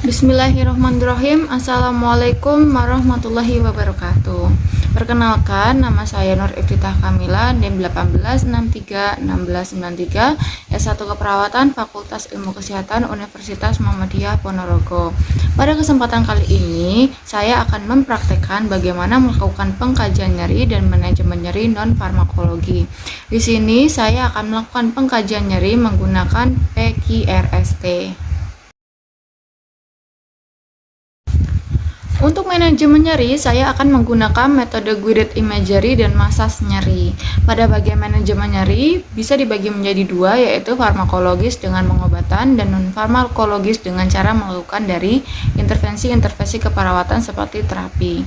Bismillahirrahmanirrahim. Assalamualaikum warahmatullahi wabarakatuh. Perkenalkan, nama saya Nur Iftitah Kamila, NIM 18631693, S1 Keperawatan Fakultas Ilmu Kesehatan Universitas Muhammadiyah Ponorogo. Pada kesempatan kali ini, saya akan mempraktekkan bagaimana melakukan pengkajian nyeri dan manajemen nyeri non-farmakologi. Di sini, saya akan melakukan pengkajian nyeri menggunakan PQRST. Untuk manajemen nyeri, saya akan menggunakan metode guided imagery dan massage nyeri. Pada bagian manajemen nyeri, bisa dibagi menjadi dua, yaitu farmakologis dengan pengobatan dan non-farmakologis dengan cara melakukan dari intervensi-intervensi keperawatan seperti terapi.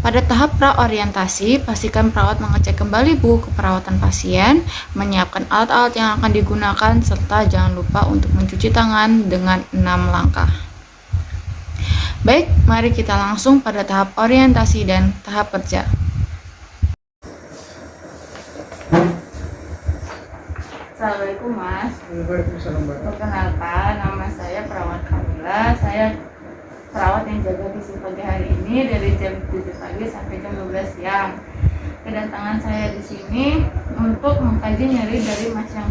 Pada tahap praorientasi, pastikan perawat mengecek kembali buku keperawatan pasien, menyiapkan alat-alat yang akan digunakan, serta jangan lupa untuk mencuci tangan dengan 6 langkah. Baik, mari kita langsung pada tahap orientasi dan tahap kerja. Assalamualaikum Mas. Waalaikumsalam Mbak. Perkenalkan, nama saya Perawat Kamila. Saya perawat yang jaga di pagi hari ini dari jam 7 pagi sampai jam 12 siang. Kedatangan saya di sini untuk mengkaji nyeri dari masnya,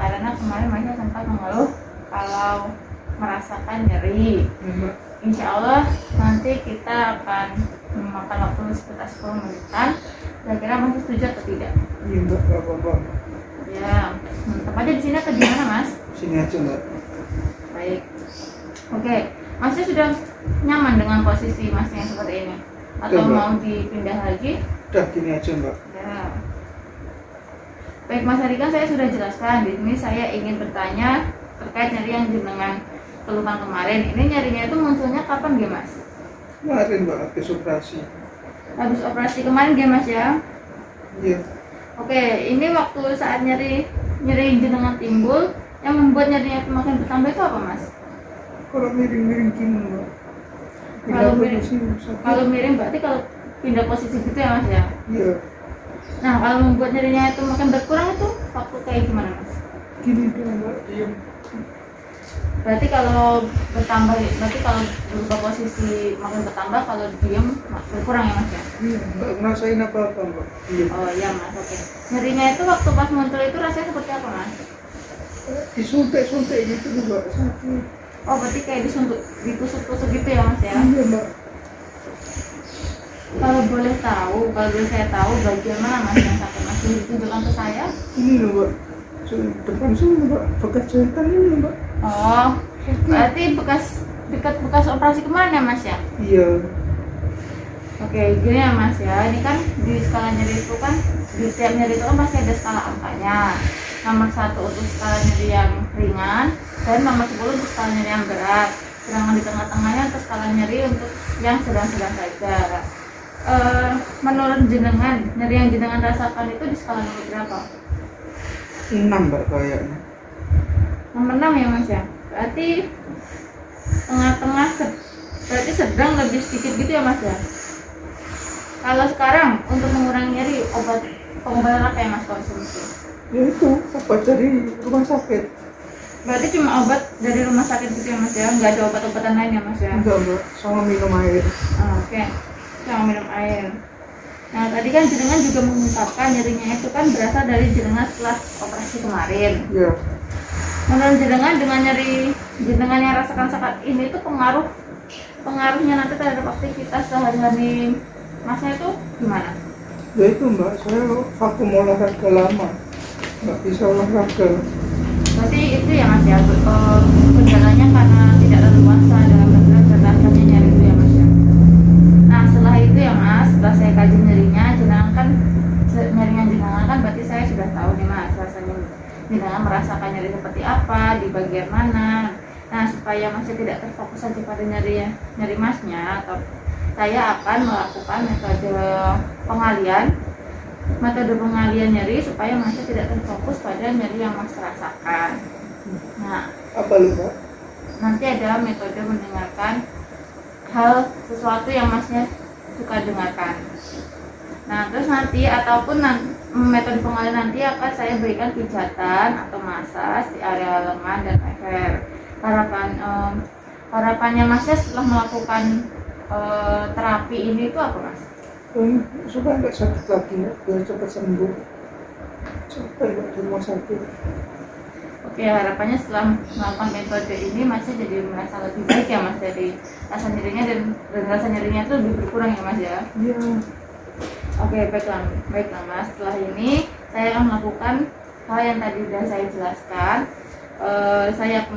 karena kemarin masnya sempat mengeluh kalau merasakan nyeri. Insya Allah nanti kita akan memakan waktu sekitar 10 menitan. Kira-kira masih setuju atau tidak? Iya Mbak, nggak apa-apa. Ya, tempatnya di sini atau di mana Mas? Sini aja Mbak. Baik. Oke, Masnya sudah nyaman dengan posisi Masnya yang seperti ini? Atau Mbak, mau dipindah lagi? udah gini aja Mbak. Ya. Baik Mas Arika, saya sudah jelaskan. Di sini saya ingin bertanya terkait nyeri yang jenengan keluhan kemarin. Ini nyerinya itu munculnya kapan ya Mas? Kemarin Mbak, habis operasi. Habis operasi kemarin ya Mas ya? Iya. Oke, ini waktu saat nyeri jenengan timbul, yang membuat nyerinya itu makin bertambah itu apa Mas? Kalau miring-miring gini Mbak. Kalau miring, sakit. kalau miring berarti kalau pindah posisi gitu ya Mas ya? Iya. Nah, kalau membuat nyerinya itu makin berkurang itu waktu kayak gimana Mas? Gini dong Mbak, diam. Berarti kalau berubah posisi makin bertambah, kalau diem berkurang ya Mas ya? Iya, Mbak ngerasain apa-apa Mbak. Iya. Oh iya Mas, oke. Nyerinya itu waktu pas muncul itu rasanya seperti apa Mas? Disuntik-suntik gitu Mbak, sakit. Oh berarti kayak ditusuk-tusuk gitu ya Mas ya? Iya Mbak. Kalau boleh saya tahu bagian mana Mas yang sakit Mas? Tunjukkan ke saya. Ini loh Mbak. Depan sini Mbak, bekas jahitan ini Mbak. Oh, berarti dekat bekas operasi kemarin ya Mas ya? Iya. Oke, gini ya Mas ya, ini kan di skala nyeri itu kan, di tiap nyeri itu kan pasti ada skala angkanya. Nomor 1 untuk skala nyeri yang ringan, dan nomor 10 untuk skala nyeri yang berat. Sedangkan di tengah-tengahnya untuk skala nyeri untuk yang sedang-sedang saja. Menurut jenengan, nyeri yang jenengan rasakan itu di skala nomor berapa? 6 Mbak kayaknya. Nomor 6 ya Mas ya? Berarti tengah-tengah, berarti sedang lebih sedikit gitu ya Mas ya? Kalau sekarang untuk mengurangi nyeri, pengobatan apa yang Mas konsumsi? Ya itu, obat dari rumah sakit. Berarti cuma obat dari rumah sakit gitu ya Mas ya? Nggak ada obat-obatan lain ya Mas ya? Enggak Mbak, sama minum air. Oke, sama minum air. Nah tadi kan jenengan juga mengungkapkan nyerinya itu kan berasal dari jenengan setelah operasi kemarin. Iya. Menurut jenengan dengan nyeri jenengan yang rasakan saat ini itu pengaruhnya nanti terhadap aktivitas sehari-hari Masnya itu gimana? Ya itu Mbak, saya vakum olahraga lama, nggak bisa olahraga. Berarti itu ya Mas ya, kendalanya karena tidak leluasa dalam rasanya nyeri itu ya Mas ya. Nah setelah itu ya Mas, setelah saya kaji nyerinya jenengan kan berarti saya sudah tahu nih Mas rasanya jenengan merasakan nyeri seperti apa, di bagian mana. Nah supaya Masnya tidak terfokus saja pada nyeri Masnya, atau saya akan melakukan metode pengalian nyeri supaya Masnya tidak terfokus pada nyeri yang Mas rasakan. Nah, Apa lu Mbak? nanti ada metode mendengarkan sesuatu yang Masnya suka dengarkan. Nah, terus nanti ataupun metode pengalian nanti akan saya berikan pijatan atau masas di area lengan dan leher. Harapan Harapannya Masnya setelah melakukan terapi ini itu apa, Mas? Supaya nggak sakit lagi ya, biar cepat sembuh. Capek nggak di rumah sakit. Oke, harapannya setelah melakukan metode ini Masnya jadi merasa lebih baik ya, Mas, dari rasa nyerinya dan rasa nyerinya itu lebih berkurang ya, Mas ya? Iya. Oke, baiklah Mas. Setelah ini saya akan melakukan hal yang tadi sudah saya jelaskan. Saya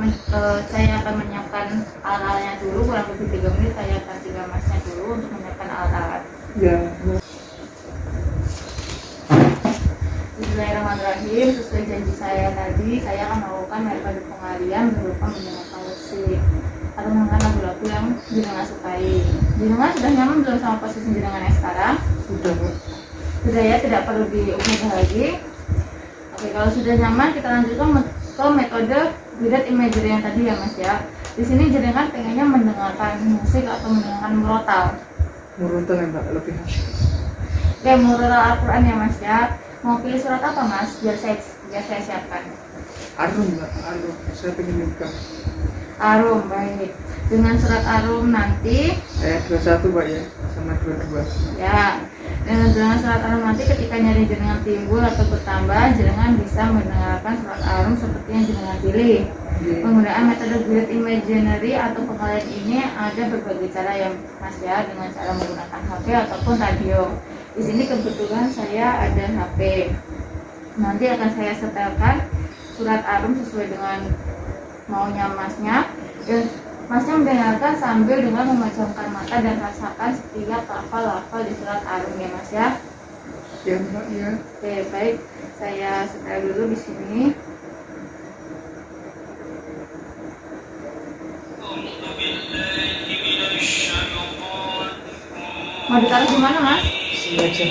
akan menyiapkan alat-alatnya dulu, kurang lebih 3 menit. Saya akan tinggal Masnya dulu untuk menyiapkan alat-alat. Ya. Bismillahirrahmanirrahim. Sesuai janji saya tadi, saya akan melakukan metode pengalian berupa mendengarkan musik atau mendengar lagu-lagu yang jenengan sukai. Jenengan sudah nyaman belum sama posisi jenengan yang sekarang? Sudah, Pak. Sudah ya, tidak perlu diubah lagi. Oke, kalau sudah nyaman, kita lanjutkan ke metode guided imagery yang tadi ya, Mas ya. Di sini jenengan pengennya mendengarkan musik atau mendengarkan murotal. Murotal ya, Mbak, lebih asik. Oke, murotal Al-Quran ya, Mas ya. Mau pilih surat apa, Mas? Biar saya siapkan. Arum, Mbak, arum. Saya pengen nikah. Arum, baik. Dengan surat Arum nanti Ayat 21, Mbak ya, sama 22. ya. Dengan surat Arum nanti ketika nyari jenengan timbul atau bertambah, jenengan bisa mendengarkan surat Arum seperti yang jenengan pilih. Penggunaan metode guided imaginary atau pengalian ini ada berbagai cara ya, Mas ya, dengan cara menggunakan HP ataupun radio. Di sini kebetulan saya ada HP. Nanti akan saya setelkan surat Arum sesuai dengan maunya Masnya. Dan Masnya mendengarkan sambil dengan memejamkan mata dan rasakan setiap lafal-lafal di surat Arum ya, Mas ya. Ya, Mbak ya. Oke, baik. Saya setel dulu di sini. Mau ditaruh di mana, Mas? Sengaja.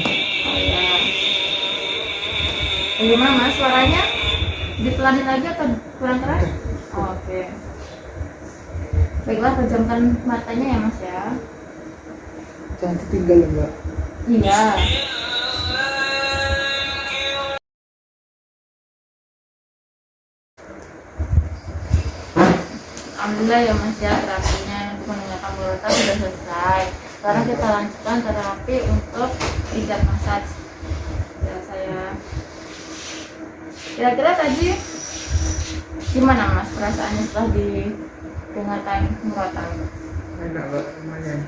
Oh ya. Bagaimana, Mas? Suaranya dipelanin lagi atau kurang keras? Oh, oke. Baiklah, pejamkan matanya ya, Mas ya. Jangan ditinggal ya, Mbak. Iya. Alhamdulillah ya, Mas ya, terapinya untuk mendengarkan murotal sudah selesai. Sekarang kita lanjutkan terapi untuk pijat massage. Ya, saya kira-kira tadi gimana, Mas, perasaannya setelah didengarkan murotal? Enak, Mbak, lumayan.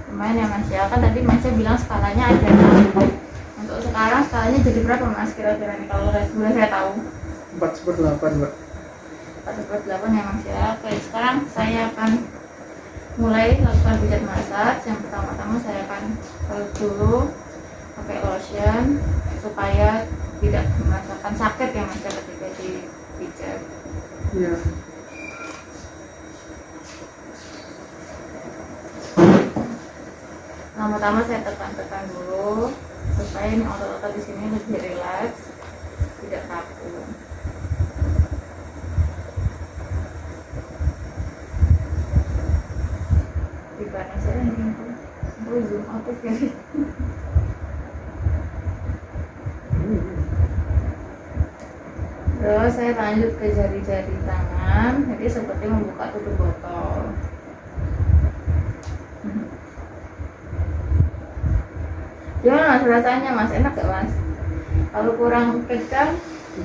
Lumayan ya, Mas ya, kan tadi Masnya bilang skalanya ada 6. Untuk sekarang skalanya jadi berapa, Mas, kira-kira nih kalau boleh saya tahu? 4/8, Mbak. 4/8 ya, Mas ya. Oke, sekarang saya akan mulai lakukan pijat massage. Yang pertama-tama saya akan peluk dulu pakai lotion supaya tidak merasakan sakit ya, Mas ya, ketika dipijat. Iya. Pertama-tama saya tekan-tekan dulu supaya ini otot-otot di sini lebih rileks, tidak kaku. Ibaratnya saya ini zoom out sekali. Terus saya lanjut ke jari-jari tangan, jadi seperti membuka tutup botol. Gimana, Mas, rasanya, Mas? Enak gak, Mas? Kalau kurang kencang,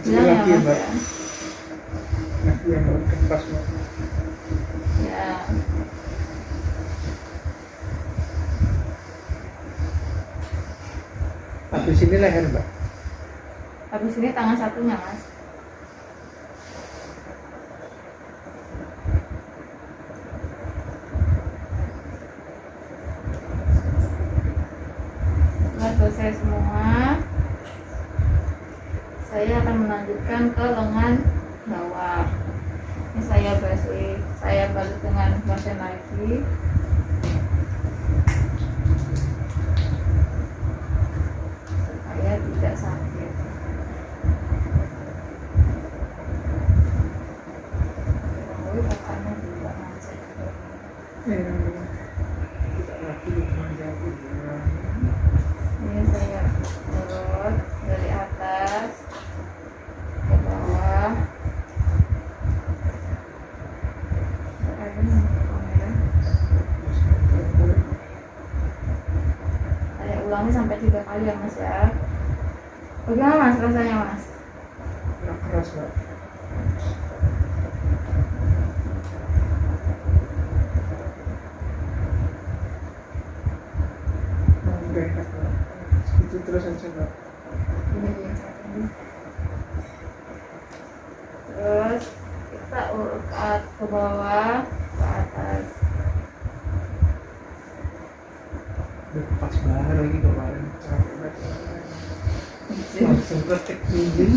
bilang ya, lagi, Mas Mbak. ya. Nah, iya, Mbak, pas, Mbak. Ya. Habis ini leher, Mbak. Habis ini tangan satunya, Mas. Setelah selesai semua, saya akan melanjutkan ke lengan bawah. Ini saya balut dengan lotion lagi. Supaya tidak sakit. Lalu kakaknya juga masuk. Tidak lagi menjadi. Ini saya urut dari atas ke bawah. diulangi sampai 3 kali ya Mas ya. Bagaimana Mas rasanya Mas? Nggak keras Mbak. Nggak enak Mbak. Segitu terus aja Mbak. Terus kita urut ke bawah, ke atas. Udah pas banget lagi kemarin. Capek banget. Langsung praktek pinjam.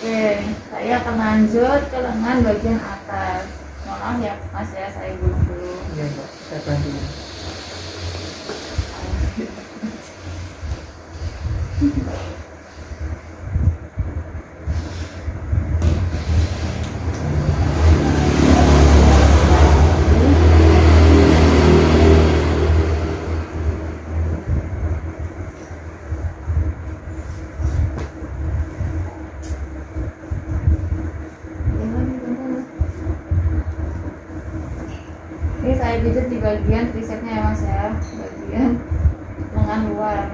Oke, saya akan lanjut ke lengan bagian atas. Mohon maaf ya Mas ya, saya gulung dulu. Iya Mbak, saya bantu. Ini saya pijat di bagian tricepsnya ya Mas ya, bagian lengan luar.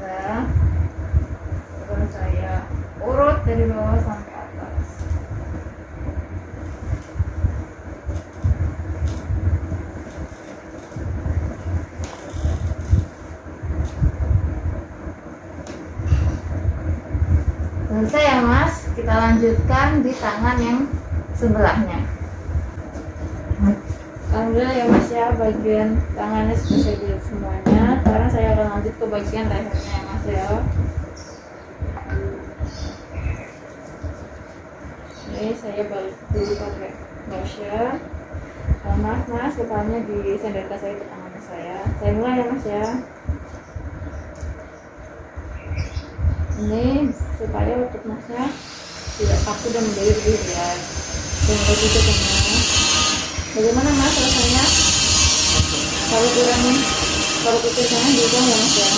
Nah, terus saya urut dari bawah sampai atas. Selesai ya Mas, kita lanjutkan di tangan yang sebelahnya. Alhamdulillah ya Mas ya, bagian tangannya sudah saya jahit semuanya. Sekarang saya akan lanjut ke bagian lehernya ya Mas ya. Ini saya balik dulu pakai lotion. Mas, kepalanya disandarkan saya ke tangan saya. Saya mulai ya Mas ya. Ini supaya otot Masnya tidak kaku dan menjadi lebih rileks. Dan lebih ketemu. Bagaimana Mas rasanya? Kalau kutipannya dibuang ya Mas ya.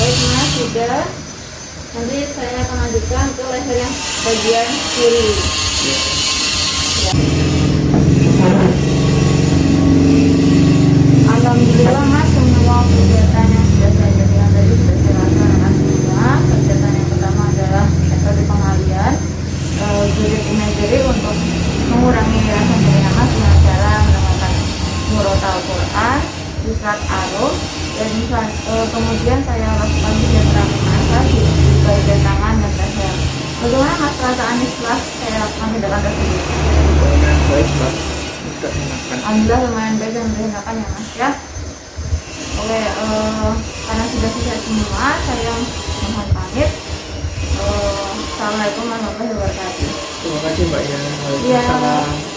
Baik Mas, sudah. Nanti saya akan lanjutkan ke leher yang bagian kiri. Ya. Alhamdulillah Mas, semua kegiatan yang sudah saya jadikan tadi sudah saya laksanakan semua. Kegiatan yang pertama adalah metode pengalian gurit imagery untuk mengurangi rasa nyeri napas dengan cara menggunakan murotal Quran, Israt Arum, dan kemudian saya lakukan juga terapi massage di bagian tangan dan leher. Bagaimana Mas perasaannya setelah saya lakukan tindakan tersebut? Lumayan baik Mbak. Tidak enakan. Alhamdulillah lumayan baik dan menyenangkan ya Mas ya. Oke, karena sudah selesai semua, saya mohon pamit. Assalamualaikum warahmatullahi wabarakatuh. Terima kasih Mbak ya. Iya. Waalaikumsalam.